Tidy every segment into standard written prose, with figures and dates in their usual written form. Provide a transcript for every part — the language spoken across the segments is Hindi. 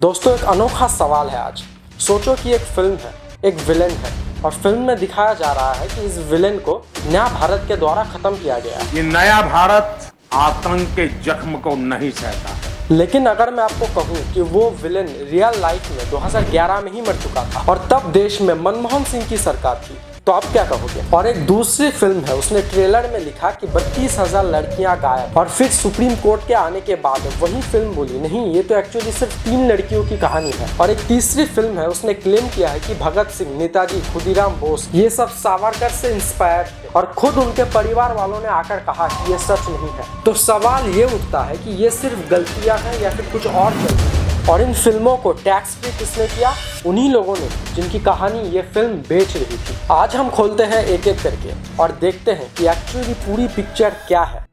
दोस्तों एक अनोखा सवाल है आज। सोचो कि एक फिल्म है, एक विलेन है और फिल्म में दिखाया जा रहा है कि इस विलेन को नया भारत के द्वारा खत्म किया गया है। ये नया भारत आतंक के जख्म को नहीं सहता। लेकिन अगर मैं आपको कहूं कि वो विलेन रियल लाइफ में 2011 में ही मर चुका था और तब देश में मनमोहन सिंह की सरकार थी, तो आप क्या कहोगे? और एक दूसरी फिल्म है, उसने ट्रेलर में लिखा कि 32,000 लड़कियां गायब और फिर सुप्रीम कोर्ट के आने के बाद वही फिल्म बोली नहीं, ये तो एक्चुअली सिर्फ 3 लड़कियों की कहानी है। और एक तीसरी फिल्म है, उसने क्लेम किया है कि भगत सिंह, नेताजी, खुदीराम बोस ये सब सावरकर से इंस्पायर थे और खुद उनके परिवार वालों ने आकर कहा कि ये सच नहीं है। तो सवाल ये उठता है कि ये सिर्फ गलतियां हैं या फिर कुछ और चलती है। और इन फिल्मों को टैक्स फ्री किसने किया? उन्हीं लोगों ने जिनकी कहानी ये फिल्म बेच रही थी। आज हम खोलते हैं एक एक करके और देखते हैं कि एक्चुअली पूरी पिक्चर क्या है।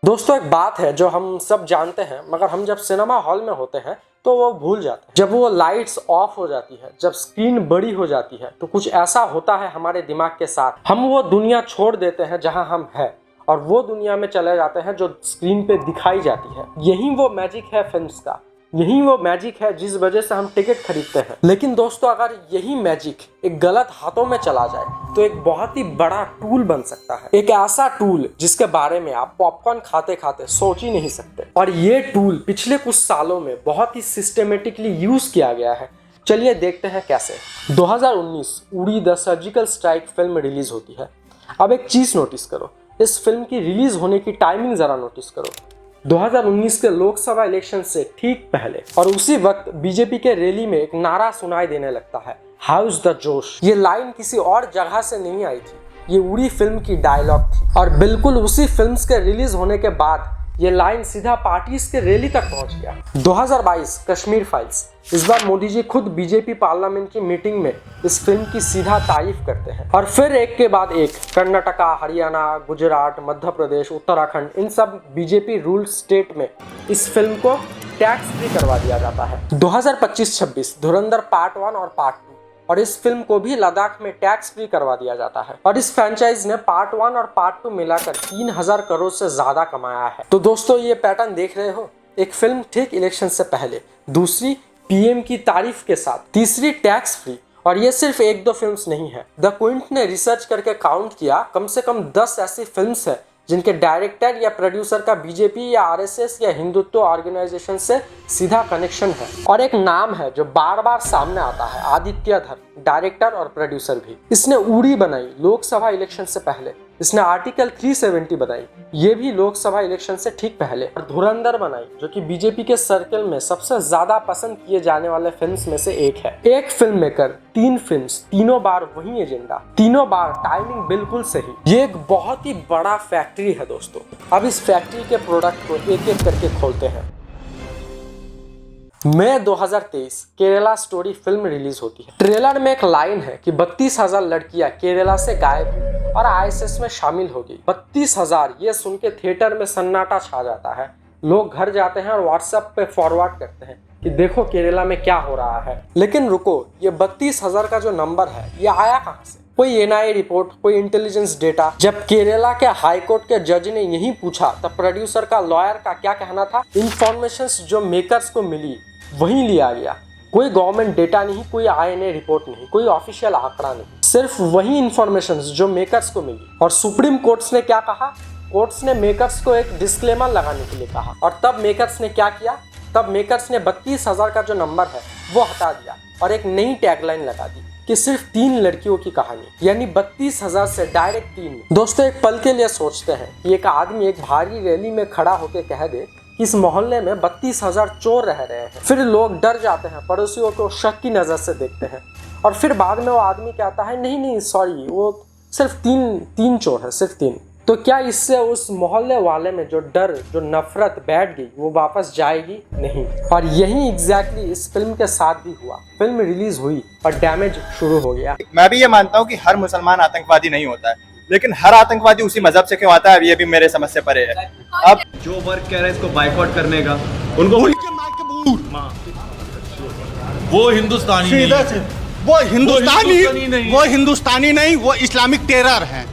दोस्तों एक बात है जो हम सब जानते हैं, मगर हम जब सिनेमा हॉल में होते हैं तो वो भूल जाते हैं। जब वो लाइट्स ऑफ हो जाती है, जब स्क्रीन बड़ी हो जाती है, तो कुछ ऐसा होता है हमारे दिमाग के साथ। हम वो दुनिया छोड़ देते हैं जहां हम हैं और वो दुनिया में चले जाते हैं जो स्क्रीन पे दिखाई जाती है। यही वो मैजिक है फिल्म्स का, यही वो मैजिक है जिस वजह से हम टिकट खरीदते हैं। लेकिन दोस्तों अगर यही मैजिक एक गलत हाथों में चला जाए तो एक बहुत ही बड़ा टूल बन सकता है। एक ऐसा टूल जिसके बारे में आप पॉपकॉर्न खाते खाते सोच ही नहीं सकते। और ये टूल पिछले कुछ सालों में बहुत ही सिस्टमेटिकली यूज किया गया है। चलिए देखते हैं कैसे। 2019 उड़ी the surgical strike film release होती है। अब एक चीज नोटिस करो, इस फिल्म की रिलीज होने की टाइमिंग जरा नोटिस करो। 2019 के लोकसभा इलेक्शन से ठीक पहले और उसी वक्त बीजेपी के रैली में एक नारा सुनाई देने लगता है, हाउ इज द जोश। ये लाइन किसी और जगह से नहीं आई थी, ये उड़ी फिल्म की डायलॉग थी। और बिल्कुल उसी फिल्म के रिलीज होने के बाद ये लाइन सीधा पार्टीज के रैली तक पहुंच गया। 2022 कश्मीर फाइल्स। इस बार मोदी जी खुद बीजेपी पार्लियामेंट की मीटिंग में इस फिल्म की सीधा तारीफ करते हैं और फिर एक के बाद एक कर्नाटका, हरियाणा, गुजरात, मध्य प्रदेश, उत्तराखंड, इन सब बीजेपी रूल्ड स्टेट में इस फिल्म को टैक्स फ्री करवा दिया जाता है। 2025-26 धुरंधर पार्ट 1 और पार्ट 2 और इस फिल्म को भी लद्दाख में टैक्स फ्री करवा दिया जाता है। और इस फ्रेंचाइज ने पार्ट 1 और पार्ट 2 मिलाकर 3,000 करोड़ से ज्यादा कमाया है। तो दोस्तों ये पैटर्न देख रहे हो, एक फिल्म ठीक इलेक्शन से पहले, दूसरी पीएम की तारीफ के साथ, तीसरी टैक्स फ्री। और ये सिर्फ 1-2 फिल्म्स नहीं है। द क्विंट ने रिसर्च करके काउंट किया, कम से कम 10 ऐसी फिल्म्स है जिनके डायरेक्टर या प्रोड्यूसर का बीजेपी या आरएसएस या हिंदुत्व ऑर्गेनाइजेशन से सीधा कनेक्शन है। और एक नाम है जो बार बार सामने आता है, आदित्य धर, डायरेक्टर और प्रोड्यूसर भी। इसने उड़ी बनाई लोकसभा इलेक्शन से पहले, इसने आर्टिकल 370 बनाई, ये भी लोकसभा इलेक्शन से ठीक पहले। और धुरंधर बनाई जो कि बीजेपी के सर्कल में सबसे ज्यादा पसंद किए जाने वाले फिल्म्स में से एक है। एक फिल्म मेकर 3 फिल्म्स, तीनों बार वही एजेंडा, तीनों बार टाइमिंग बिल्कुल सही। ये एक बहुत ही बड़ा फैक्ट्री है दोस्तों। अब इस फैक्ट्री के प्रोडक्ट को एक एक करके खोलते हैं। मई 2023 केरला स्टोरी फिल्म रिलीज होती है। ट्रेलर में एक लाइन है कि 32,000 लड़कियां केरला से गायब हुई और आईएसएस में शामिल हो गई। 32,000, ये सुन के थिएटर में सन्नाटा छा जाता है। लोग घर जाते हैं और व्हाट्सएप पे फॉरवर्ड करते हैं कि देखो केरला में क्या हो रहा है। लेकिन रुको, ये 32,000 का जो नंबर है ये आया कहाँ से? कोई एनआईए रिपोर्ट, कोई इंटेलिजेंस डेटा? जब केरला के हाई कोर्ट के जज ने यही पूछा तब प्रोड्यूसर का, लॉयर का क्या कहना था? इंफॉर्मेशंस जो मेकर्स को मिली वही लिया गया। कोई गवर्नमेंट डेटा नहीं, कोई आईएनए रिपोर्ट नहीं, कोई ऑफिशियल आंकड़ा नहीं, सिर्फ वही इंफॉर्मेशंस जो मेकर्स को मिली। और सुप्रीम कोर्ट्स ने क्या कहा? कोर्ट्स ने मेकर्स को एक डिस्क्लेमर लगाने के लिए कहा। और तब मेकर्स ने क्या किया? तब मेकर्स ने 32,000 का जो नंबर है वो हटा दिया और एक नई टैगलाइन लगा दी कि सिर्फ 3 लड़कियों की कहानी, यानी 32,000 से डायरेक्ट 3। दोस्तों एक पल के लिए सोचते हैं कि एक आदमी एक भारी रैली में खड़ा होकर कह दे कि इस मोहल्ले में 32,000 चोर रह रहे हैं। फिर लोग डर जाते हैं, पड़ोसियों को शक की नजर से देखते हैं और फिर बाद में वो आदमी कहता है नहीं सॉरी, वो सिर्फ तीन चोर है, सिर्फ 3। तो क्या इससे उस मोहल्ले वाले में जो डर, जो नफरत बैठ गई, वो वापस जाएगी? नहीं। और यही एग्जैक्टली इस फिल्म के साथ भी हुआ। फिल्म रिलीज हुई और डैमेज शुरू हो गया। मैं भी ये मानता हूँ कि हर मुसलमान आतंकवादी नहीं होता है, लेकिन हर आतंकवादी उसी मजहब से क्यों आता है, ये भी मेरे समझ से परे है। अब जो वर्ग कह रहे हैं इसको बाइकआउट करने का, उनको वो हिंदुस्तानी नहीं है। वो हिंदुस्तानी नहीं, वो इस्लामिक टेरर है,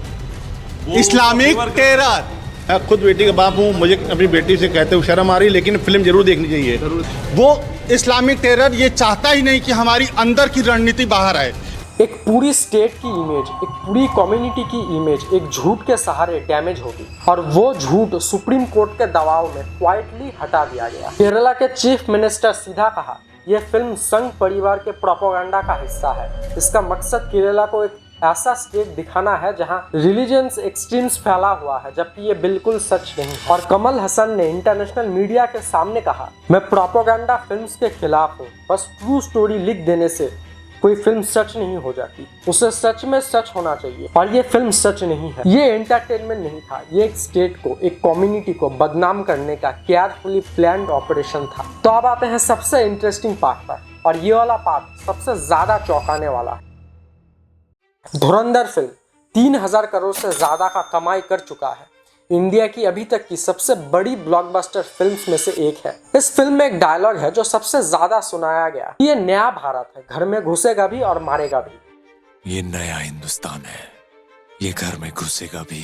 इस्लामिक टेरर। मैं खुद बेटी का बाप हूँ, मुझे अपनी बेटी से कहते हुए शर्म आ रही, लेकिन फिल्म जरूर देखनी चाहिए। वो इस्लामिक टेरर ये चाहता ही नहीं कि हमारी अंदर की रणनीति बाहर आए। एक पूरी स्टेट की इमेज, एक पूरी कम्युनिटी की इमेज एक झूठ के सहारे डैमेज होगी और वो झूठ सुप्रीम कोर्ट के दबाव में क्वाइटली हटा दिया गया। केरला के चीफ मिनिस्टर सीधा कहा, यह फिल्म संघ परिवार के प्रोपेगेंडा का हिस्सा है। इसका मकसद केरला को एक ऐसा स्टेट दिखाना है जहां रिलीजियंस एक्सट्रीम्स फैला हुआ है, जबकि ये बिल्कुल सच नहीं। और कमल हसन ने इंटरनेशनल मीडिया के सामने कहा, मैं प्रोपेगेंडा फिल्म्स के खिलाफ हूँ। बस ट्रू स्टोरी लिख देने से कोई फिल्म सच नहीं हो जाती, उसे सच में सच होना चाहिए। और ये फिल्म सच नहीं है, ये एंटरटेनमेंट नहीं था, ये एक स्टेट को, एक कम्युनिटी को बदनाम करने का केयरफुली प्लान्ड ऑपरेशन था। तो अब आते हैं सबसे इंटरेस्टिंग पार्ट पर, और ये वाला पार्ट सबसे ज्यादा चौंकाने वाला है। धुरंधर फिल्म 3000 करोड़ से ज्यादा का कमाई कर चुका है। इंडिया की अभी तक की सबसे बड़ी ब्लॉकबस्टर फिल्म्स में से एक है। इस फिल्म में एक डायलॉग है जो सबसे ज्यादा सुनाया गया, ये नया भारत है, घर में घुसेगा भी और मारेगा भी। ये नया हिंदुस्तान है, ये घर में घुसेगा भी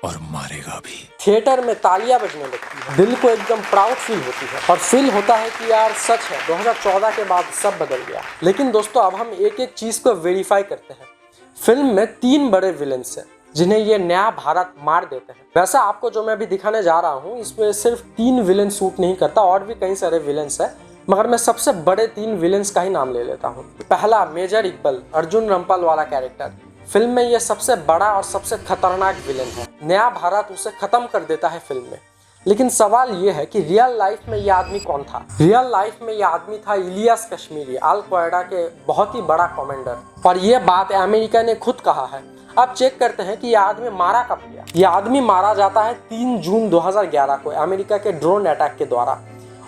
और मारेगा भी। थिएटर में तालियां बजने लगती है, दिल को एकदम प्राउड फील होती है और फील होता है कि यार सच है, 2014 के बाद सब बदल गया। लेकिन दोस्तों अब हम एक एक चीज को वेरीफाई करते हैं। फिल्म में 3 बड़े विलेंस हैं जिन्हें ये नया भारत मार देते हैं। वैसा आपको जो मैं अभी दिखाने जा रहा हूँ इसमें सिर्फ 3 विलेन सूट नहीं करता, और भी कई सारे विलेंस हैं, मगर मैं सबसे बड़े 3 विलेंस का ही नाम ले लेता हूँ। पहला, मेजर इकबाल, अर्जुन रामपाल वाला कैरेक्टर। फिल्म में ये सबसे बड़ा और सबसे खतरनाक विलेन है। नया भारत उसे खत्म कर देता है फिल्म में। लेकिन सवाल ये है कि रियल लाइफ में ये आदमी कौन था। रियल लाइफ में ये आदमी था इलियास कश्मीरी, अल क्वायदा के बहुत ही बड़ा कमांडर। और ये बात अमेरिका ने खुद कहा है। अब चेक करते हैं कि ये आदमी मारा कब गया। ये आदमी मारा जाता है 3 जून 2011 को अमेरिका के ड्रोन अटैक के द्वारा।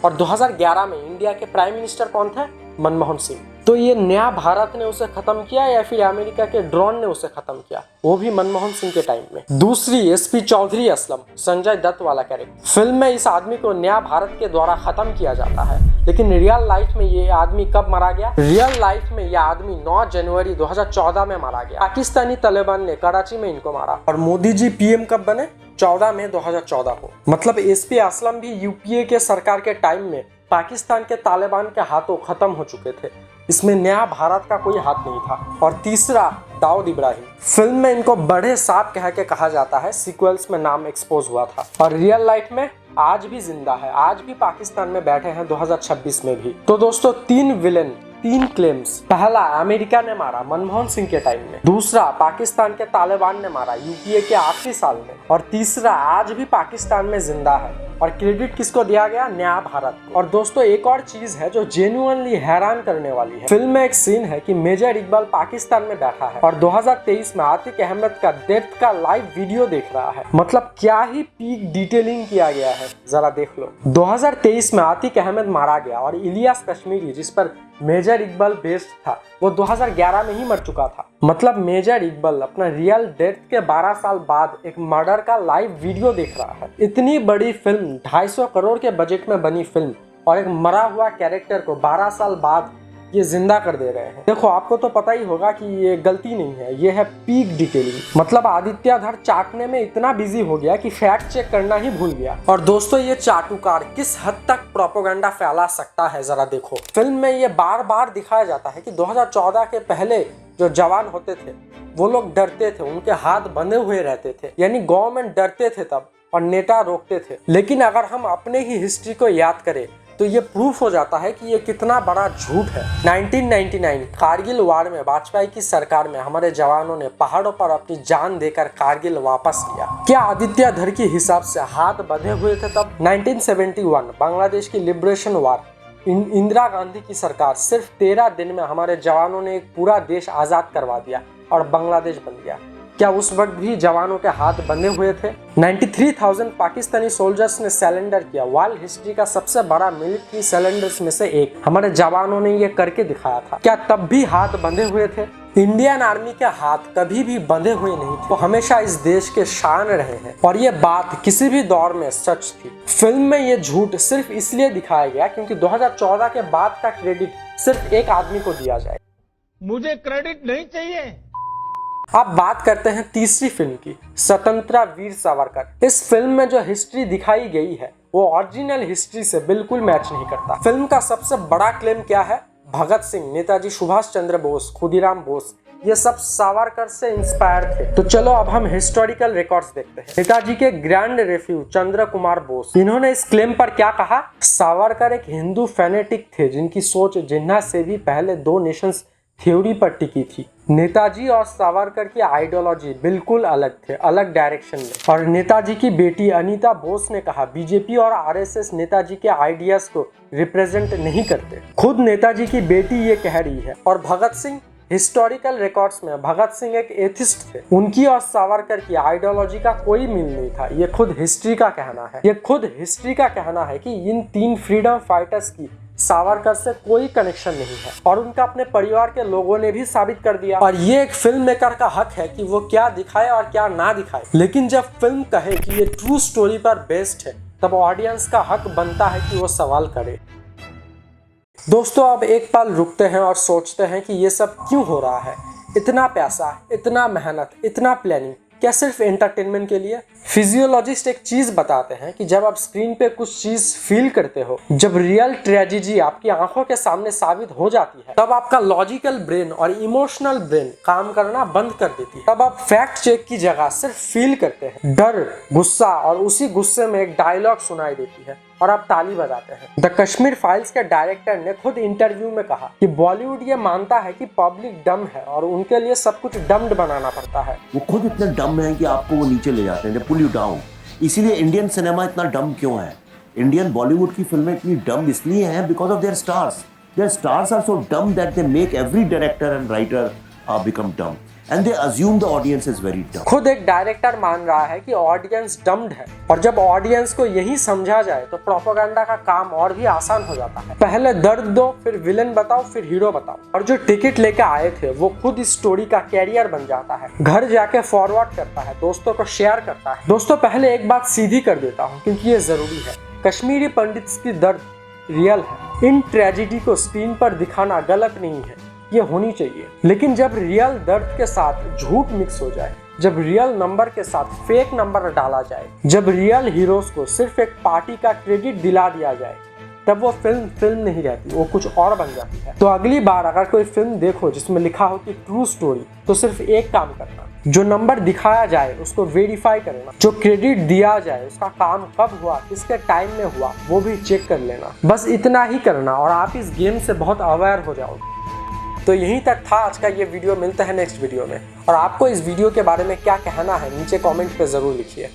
और 2011 में इंडिया के प्राइम मिनिस्टर कौन थे? मनमोहन सिंह। तो ये नया भारत ने उसे खत्म किया या फिर अमेरिका के ड्रोन ने उसे खत्म किया, वो भी मनमोहन सिंह के टाइम में। दूसरी, एसपी चौधरी असलम, संजय दत्त वाला कैरेक्टर। फिल्म में इस आदमी को नया भारत के द्वारा खत्म किया जाता है, लेकिन रियल लाइफ में ये आदमी कब मारा गया? रियल लाइफ में ये आदमी 9 जनवरी 2014 में मारा गया। पाकिस्तानी तालिबान ने कराची में इनको मारा। और मोदी जी पीएम कब बने? 14 मई 2014 को। मतलब एसपी असलम भी यूपीए के सरकार के टाइम में पाकिस्तान के तालिबान के हाथों खत्म हो चुके थे। इसमें नया भारत का कोई हाथ नहीं था। और तीसरा, दाऊद इब्राहिम। फिल्म में इनको बड़े सांप कह के कहा जाता है, सीक्वल्स में नाम एक्सपोज हुआ था। और रियल लाइफ में आज भी जिंदा है, आज भी पाकिस्तान में बैठे हैं 2026 में भी। तो दोस्तों 3 विलेन, 3 क्लेम्स। पहला, अमेरिका ने मारा मनमोहन सिंह के टाइम में। दूसरा, पाकिस्तान के तालिबान ने मारा यूपीए के आखिरी साल में। और तीसरा, आज भी पाकिस्तान में जिंदा है। और क्रेडिट किसको दिया गया? नया भारत। और दोस्तों एक और चीज है जो जेन्युइनली हैरान करने वाली है। फिल्म में एक सीन है कि मेजर इकबाल पाकिस्तान में बैठा है और 2023 में आतिक अहमद का डेथ का लाइव वीडियो देख रहा है। मतलब क्या ही पीक डिटेलिंग किया गया है, जरा देख लो। 2023 में आतिक अहमद मारा गया और इलियास कश्मीरी, जिस पर मेजर इकबाल बेस्ड था, वो 2011 में ही मर चुका था। मतलब मेजर इकबाल अपना रियल डेथ के 12 साल बाद एक मर्डर का लाइव वीडियो देख रहा है। इतनी बड़ी फिल्म, 250 करोड़ के बजट में बनी फिल्म, और एक मरा हुआ कैरेक्टर को 12 साल बाद ये जिंदा कर दे रहे हैं। देखो आपको तो पता ही होगा कि ये गलती नहीं है, ये है पीक डिटेलिंग। मतलब आदित्य धर चाटने में इतना बिजी हो गया कि फैक्ट चेक करना ही भूल गया। और दोस्तों ये चाटुकार किस हद तक प्रोपेगेंडा फैला सकता है, जरा देखो। फिल्म में ये बार बार दिखाया जाता है कि 2014 के पहले जो जवान होते थे वो लोग डरते थे, उनके हाथ बंधे हुए रहते थे, यानी गवर्नमेंट डरते थे तब और नेता रोकते थे। लेकिन अगर हम अपने ही हिस्ट्री को याद करें तो ये प्रूफ हो जाता है कि ये कितना बड़ा झूठ है। 1999 कारगिल वार में वाजपेयी की सरकार में हमारे जवानों ने पहाड़ों पर अपनी जान देकर कारगिल वापस किया। क्या आदित्य धर के हिसाब से हाथ बंधे हुए थे तब? 1971 बांग्लादेश की लिबरेशन वार, इंदिरा गांधी की सरकार, सिर्फ 13 दिन में हमारे जवानों ने एक पूरा देश आजाद करवा दिया और बांग्लादेश बन गया। क्या उस वक्त भी जवानों के हाथ बंधे हुए थे? 93,000 पाकिस्तानी सोल्जर्स ने सरेंडर किया। वर्ल्ड हिस्ट्री का सबसे बड़ा मिलिट्री सरेंडर्स में से एक हमारे जवानों ने ये करके दिखाया था। क्या तब भी हाथ बंधे हुए थे? इंडियन आर्मी के हाथ कभी भी बंधे हुए नहीं थे, वो हमेशा इस देश के शान रहे हैं और ये बात किसी भी दौर में सच थी। फिल्म में ये झूठ सिर्फ इसलिए दिखाया गया क्योंकि 2014 के बाद का क्रेडिट सिर्फ एक आदमी को दिया जाए। मुझे क्रेडिट नहीं चाहिए। अब बात करते हैं तीसरी फिल्म की, स्वतंत्रता वीर सावरकर। इस फिल्म में जो हिस्ट्री दिखाई गई है वो ओरिजिनल हिस्ट्री से बिल्कुल मैच नहीं करता। फिल्म का सबसे बड़ा क्लेम क्या है? भगत सिंह, नेताजी सुभाष चंद्र बोस, खुदीराम बोस, ये सब सावरकर से इंस्पायर थे। तो चलो अब हम हिस्टोरिकल रिकॉर्ड्स देखते हैं। नेताजी के ग्रैंड रेफ्यू चंद्र कुमार बोस, इन्होंने इस क्लेम पर क्या कहा? सावरकर एक हिंदू फैनेटिक थे जिनकी सोच जिन्ना से भी पहले दो नेशंस थ्योरी पर टिकी थी। नेताजी और सावरकर की आइडियोलॉजी बिल्कुल अलग थे, अलग डायरेक्शन में। और नेताजी की बेटी अनीता बोस ने कहा बीजेपी और आरएसएस नेताजी के आइडियाज को रिप्रेजेंट नहीं करते। खुद नेताजी की बेटी ये कह रही है। और भगत सिंह, हिस्टोरिकल रिकॉर्ड्स में भगत सिंह एक एथिस्ट थे। उनकी और सावरकर की आइडियोलॉजी का कोई मिल नहीं था। ये खुद हिस्ट्री का कहना है। ये खुद हिस्ट्री का कहना है कि इन तीन फ्रीडम फाइटर्स की सावरकर से कोई कनेक्शन नहीं है। और उनका अपने परिवार के लोगों ने भी साबित कर दिया। और ये एक फिल्म मेकर का हक है कि वो क्या दिखाए और क्या ना दिखाए। लेकिन जब फिल्म कहे कि ये ट्रू स्टोरी पर बेस्ड है, तब ऑडियंस का हक बनता है कि वो सवाल करे। दोस्तों, अब एक पल रुकते हैं और सोचते हैं कि ये सब क्यों हो रहा है। इतना पैसा, इतना मेहनत, इतना प्लानिंग, क्या सिर्फ एंटरटेनमेंट के लिए? फिजियोलॉजिस्ट एक चीज बताते हैं कि जब आप स्क्रीन पे कुछ चीज फील करते हो, जब रियल ट्रेजेडी आपकी आंखों के सामने साबित हो जाती है, तब आपका लॉजिकल ब्रेन और इमोशनल ब्रेन काम करना बंद कर देती है। तब आप फैक्ट चेक की जगह सिर्फ फील करते हैं, डर, गुस्सा, और उसी गुस्से में एक डायलॉग सुनाई देती है और आप ताली बजाते हैं। द कश्मीर फाइल्स के डायरेक्टर ने खुद इंटरव्यू में कहा कि बॉलीवुड ये मानता है कि पब्लिक डम है और उनके लिए सब कुछ डम्ड बनाना पड़ता है। वो खुद इतने डम है कि आपको वो नीचे ले जाते हैं, पुल यू डाउन। इसीलिए इंडियन सिनेमा इतना डम क्यों है? इंडियन बॉलीवुड की फिल्में इतनी डम इसलिए हैं because of their stars. Their stars are so dumb that they make every director and writer become dumb and they assume the audience is very dumb। खुद एक डायरेक्टर मान रहा है कि ऑडियंस डम्ड है। और जब ऑडियंस को यही समझा जाए तो प्रोपेगेंडा का काम और भी आसान हो जाता है। पहले दर्द दो, फिर विलेन बताओ, फिर हीरो बताओ। और जो टिकट लेके आए थे वो खुद इस स्टोरी का कैरियर बन जाता है, घर जाके फॉरवर्ड करता है, दोस्तों को शेयर करता है। दोस्तों, पहले एक बात सीधी कर देता हूँ क्योंकि ये जरूरी है। कश्मीरी पंडित्स की दर्द रियल है। इन ट्रेजिडी को स्क्रीन पर दिखाना गलत नहीं है, ये होनी चाहिए। लेकिन जब रियल दर्द के साथ झूठ मिक्स हो जाए, जब रियल नंबर के साथ फेक नंबर डाला जाए, जब रियल हीरोज को सिर्फ एक पार्टी का क्रेडिट दिला दिया जाए, तब वो फिल्म नहीं रहती, वो कुछ और बन जाती है। तो अगली बार अगर कोई फिल्म देखो जिसमें लिखा हो कि ट्रू स्टोरी, तो सिर्फ एक काम करना, जो नंबर दिखाया जाए उसको वेरीफाई करना, जो क्रेडिट दिया जाए उसका काम कब हुआ, किसके टाइम में हुआ, वो भी चेक कर लेना। बस इतना ही करना और आप इस गेम से बहुत अवेयर हो जाओगे। तो यहीं तक था आज का ये वीडियो। मिलता है नेक्स्ट वीडियो में। और आपको इस वीडियो के बारे में क्या कहना है नीचे कमेंट पे ज़रूर लिखिए।